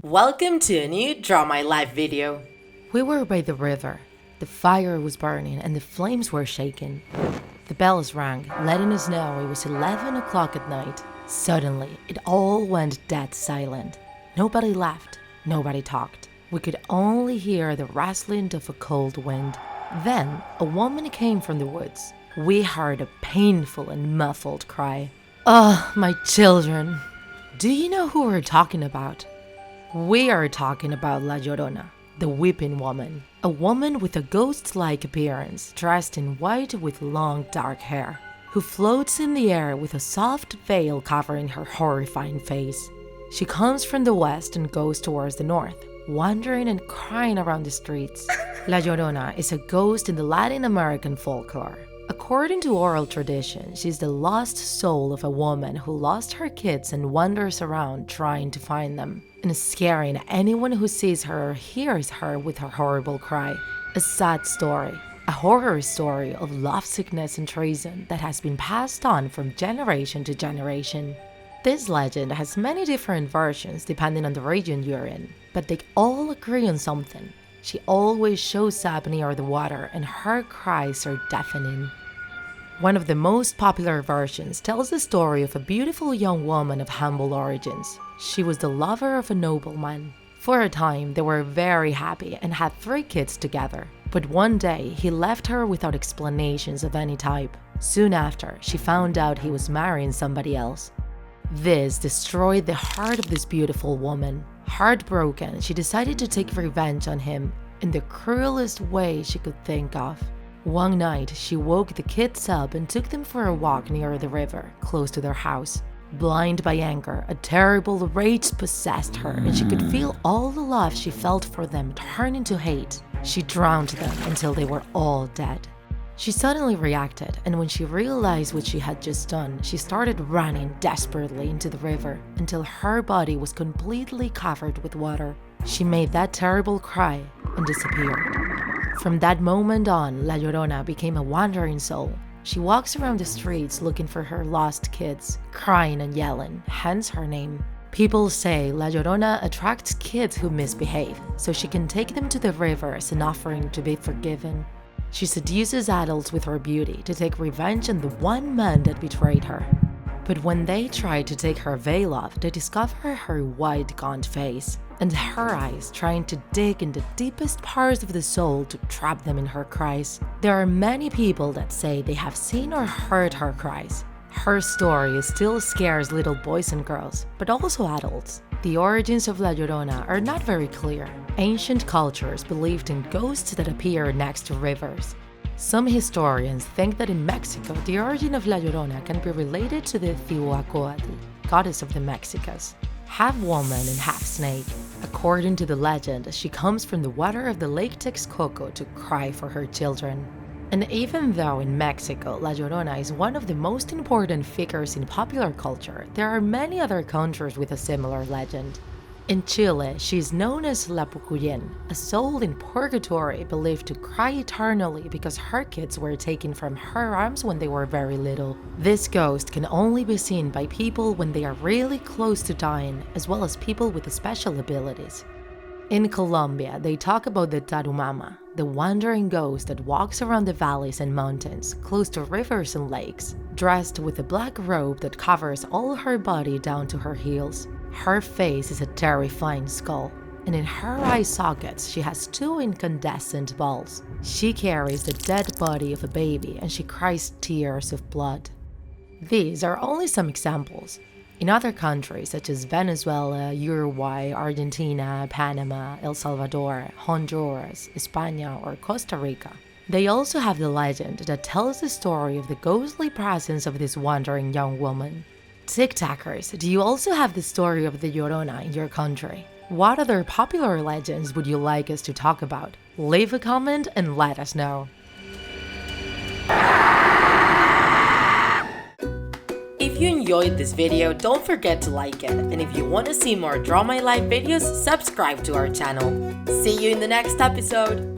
Welcome to a new Draw My Life video. We were by the river. The fire was burning and the flames were shaking. The bells rang, letting us know it was 11 o'clock at night. Suddenly, it all went dead silent. Nobody laughed, nobody talked. We could only hear the rustling of a cold wind. Then, a woman came from the woods. We heard a painful and muffled cry. "Oh, my children!" Do you know who we're talking about? We are talking about La Llorona, the weeping woman. A woman with a ghost-like appearance, dressed in white with long dark hair, who floats in the air with a soft veil covering her horrifying face. She comes from the west and goes towards the north, wandering and crying around the streets. La Llorona is a ghost in the Latin American folklore. According to oral tradition, she's the lost soul of a woman who lost her kids and wanders around trying to find them, and scaring anyone who sees her or hears her with her horrible cry. A sad story, a horror story of lovesickness and treason that has been passed on from generation to generation. This legend has many different versions depending on the region you're in, but they all agree on something. She always shows up near the water and her cries are deafening. One of the most popular versions tells the story of a beautiful young woman of humble origins. She was the lover of a nobleman. For a time, they were very happy and had 3 kids together. But one day, he left her without explanations of any type. Soon after, she found out he was marrying somebody else. This destroyed the heart of this beautiful woman. Heartbroken, she decided to take revenge on him in the cruelest way she could think of. One night, she woke the kids up and took them for a walk near the river, close to their house. Blind by anger, a terrible rage possessed her and she could feel all the love she felt for them turn into hate. She drowned them until they were all dead. She suddenly reacted, and when she realized what she had just done, she started running desperately into the river until her body was completely covered with water. She made that terrible cry and disappeared. From that moment on, La Llorona became a wandering soul. She walks around the streets looking for her lost kids, crying and yelling, hence her name. People say La Llorona attracts kids who misbehave, so she can take them to the river as an offering to be forgiven. She seduces adults with her beauty to take revenge on the one man that betrayed her. But when they try to take her veil off, they discover her wide, gaunt face and her eyes trying to dig in the deepest parts of the soul to trap them in her cries. There are many people that say they have seen or heard her cries. Her story still scares little boys and girls, but also adults. The origins of La Llorona are not very clear. Ancient cultures believed in ghosts that appear next to rivers. Some historians think that in Mexico, the origin of La Llorona can be related to the Cihuacoatl, goddess of the Mexicas, half woman and half snake. According to the legend, she comes from the water of the Lake Texcoco to cry for her children. And even though in Mexico, La Llorona is one of the most important figures in popular culture, there are many other countries with a similar legend. In Chile, she is known as La Pucuyen, a soul in purgatory believed to cry eternally because her kids were taken from her arms when they were very little. This ghost can only be seen by people when they are really close to dying, as well as people with special abilities. In Colombia, they talk about the Tarumama, the wandering ghost that walks around the valleys and mountains, close to rivers and lakes, dressed with a black robe that covers all her body down to her heels. Her face is a terrifying skull, and in her eye sockets she has 2 incandescent balls. She carries the dead body of a baby and she cries tears of blood. These are only some examples. In other countries such as Venezuela, Uruguay, Argentina, Panama, El Salvador, Honduras, España, or Costa Rica, they also have the legend that tells the story of the ghostly presence of this wandering young woman. TikTakers, do you also have the story of the Llorona in your country? What other popular legends would you like us to talk about? Leave a comment and let us know. If you enjoyed this video, don't forget to like it. And if you want to see more Draw My Life videos, subscribe to our channel. See you in the next episode!